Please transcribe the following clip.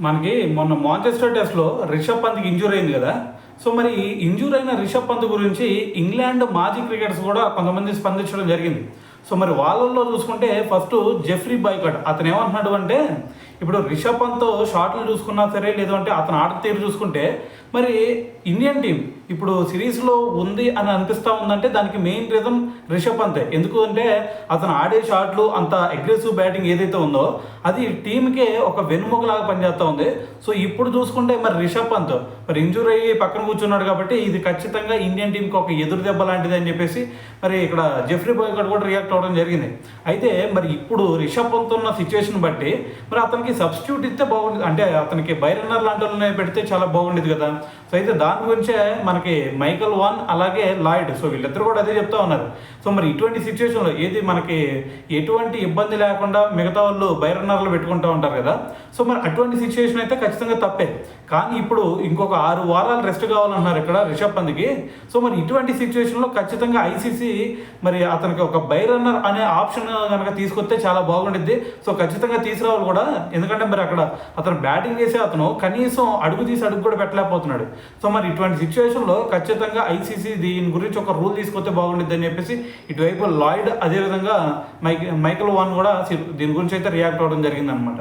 మనకి మొన్న మాంచెస్టర్ టెస్ట్లో రిషబ్ పంత్కి ఇంజూర్ అయింది కదా. సో మరి ఇంజూర్ అయిన రిషబ్ పంత్ గురించి ఇంగ్లాండ్ మాజీ క్రికెటర్స్ కూడా కొంతమంది స్పందించడం జరిగింది. సో మరి వాళ్ళల్లో చూసుకుంటే ఫస్ట్ జెఫ్రీ బాయ్కాట్ అతను ఏమంటున్నాడు అంటే, ఇప్పుడు రిషబ్ పంత్ షాట్లు చూసుకున్నా సరే, లేదంటే అతను ఆట తీరు చూసుకుంటే మరి ఇండియన్ టీం ఇప్పుడు సిరీస్లో ఉంది అని అనిపిస్తూ ఉందంటే దానికి మెయిన్ రీజన్ రిషబ్ పంతే. ఎందుకు అంటే అతను ఆడే షాట్లు అంత అగ్రెసివ్ బ్యాటింగ్ ఏదైతే ఉందో అది టీంకే ఒక వెన్నుముకలాగా పనిచేస్తూ ఉంది. సో ఇప్పుడు చూసుకుంటే మరి రిషబ్ పంత్ మరి ఇంజూర్ అయ్యి పక్కన కూర్చున్నాడు కాబట్టి ఇది ఖచ్చితంగా ఇండియన్ టీంకి ఒక ఎదురు దెబ్బ లాంటిది అని చెప్పేసి మరి ఇక్కడ జెఫ్రీ బాయ్కాట్ కూడా రియాక్ట్ అవ్వడం జరిగింది. అయితే మరి ఇప్పుడు రిషబ్ పంత్ ఉన్న సిచ్యువేషన్ బట్టి మరి అతనికి సబ్స్టిట్యూట్ ఇస్తే బాగుండేది, అంటే అతనికి బైరన్నర్ లాంటి వాళ్ళని పెడితే చాలా బాగుండేది కదా. సో అయితే దాని గురించే మనకి మైకల్ వాన్ అలాగే లాయిడ్, సో వీళ్ళిద్దరు కూడా అదే చెప్తా ఉన్నారు. సో మరి ఇటువంటి సిచ్యువేషన్లో ఏది మనకి ఎటువంటి ఇబ్బంది లేకుండా మిగతా వాళ్ళు బైరన్నర్లు పెట్టుకుంటూ ఉంటారు కదా. సో మరి అటువంటి సిచ్యువేషన్ అయితే ఖచ్చితంగా తప్పే. కానీ ఇప్పుడు ఇంకొక 6 వారాలు రెస్ట్ కావాలన్నారు ఇక్కడ రిషబ్ పంత్కి. సో మరి ఇటువంటి సిచ్యువేషన్లో ఖచ్చితంగా ఐసీసీ మరి అతనికి ఒక బైరన్నర్ అనే ఆప్షన్ కనుక తీసుకొస్తే చాలా బాగుండిద్ది. సో ఖచ్చితంగా తీసుకురావాలి కూడా, ఎందుకంటే మరి అక్కడ అతను బ్యాటింగ్ చేసే అతను కనీసం అడుగు తీసి అడుగు కూడా పెట్టలేకపోతున్నాడు. సో మరి ఇటువంటి సిచ్యువేషన్లో ఖచ్చితంగా ఐసీసీ దీని గురించి ఒక రూల్ తీసుకొస్తే బాగుండిద్ది అని చెప్పేసి ఇటువైపు లాయిడ్ అదేవిధంగా మైకల్ వాన్ కూడా దీని గురించి అయితే రియాక్ట్ అవ్వడం జరిగిందనమాట.